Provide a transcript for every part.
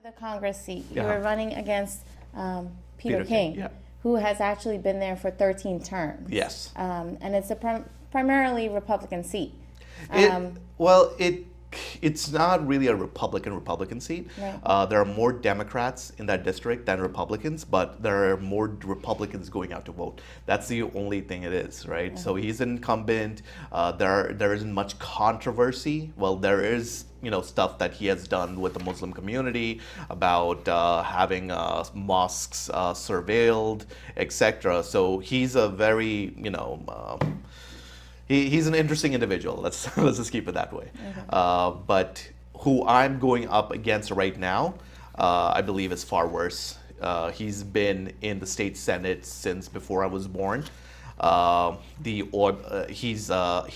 The Congress seat, you Yeah. were running against Peter Peter King, yeah. who has actually been there for 13 terms. Yes. And it's a primarily Republican seat. It's not really a Republican seat. Right. There are more Democrats in that district than Republicans, but there are more Republicans going out to vote. That's the only thing it is, right? So he's an incumbent. There isn't much controversy. Well, there is stuff that he has done with the Muslim community about having mosques surveilled, etc. So he's a very He's an interesting individual. Let's just keep it that way. Okay. But who I'm going up against right now, I believe is far worse. He's been in the state senate since before I was born. He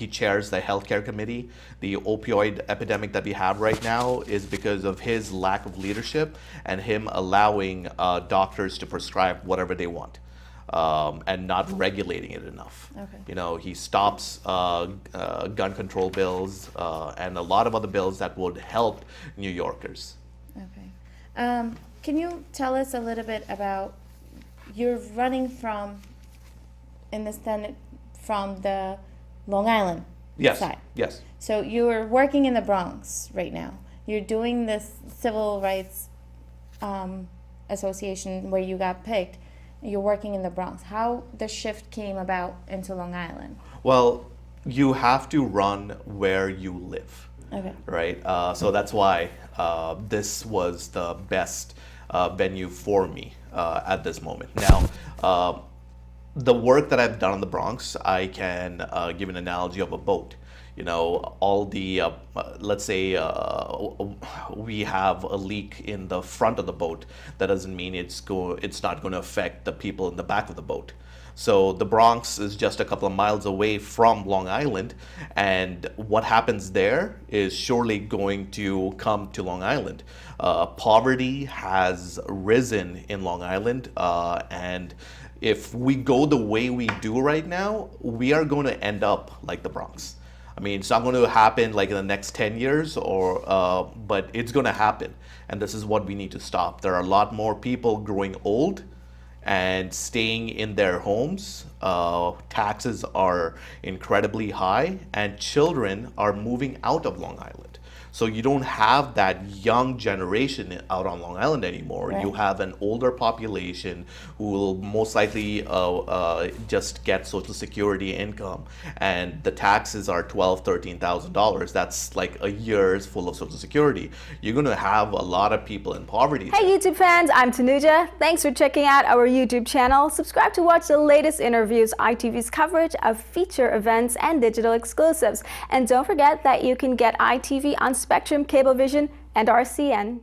chairs the healthcare committee. The opioid epidemic that we have right now is because of his lack of leadership and him allowing doctors to prescribe whatever they want. And not regulating it enough. Okay. He stops gun control bills and a lot of other bills that would help New Yorkers. Okay. Can you tell us a little bit about you're running in the Senate from the Long Island side? Yes. So you're working in the Bronx right now. You're doing this civil rights association where you got picked. You're working in the Bronx. How the shift came about into Long Island? Well, you have to run where you live. Okay. Right? So that's why this was the best venue for me at this moment. Now, the work that I've done in the Bronx, I can give an analogy of a boat. All the, let's say we have a leak in the front of the boat. That doesn't mean it's not going to affect the people in the back of the boat. So the Bronx is just a couple of miles away from Long Island, and what happens there is surely going to come to Long Island. Poverty has risen in Long Island, and if we go the way we do right now, we are going to end up like the Bronx. I mean, it's not going to happen like in the next 10 years, but it's going to happen. And this is what we need to stop. There are a lot more people growing old and staying in their homes. Taxes are incredibly high, and children are moving out of Long Island. So you don't have that young generation out on Long Island anymore. Right. You have an older population who will most likely just get Social Security income, and the taxes are $12,000, $13,000. That's like a year's full of Social Security. You're going to have a lot of people in poverty. Hey YouTube fans, I'm Tanuja. Thanks for checking out our YouTube channel. Subscribe to watch the latest interviews, ITV's coverage of feature events, and digital exclusives. And don't forget that you can get ITV on Spectrum, Cablevision, and RCN.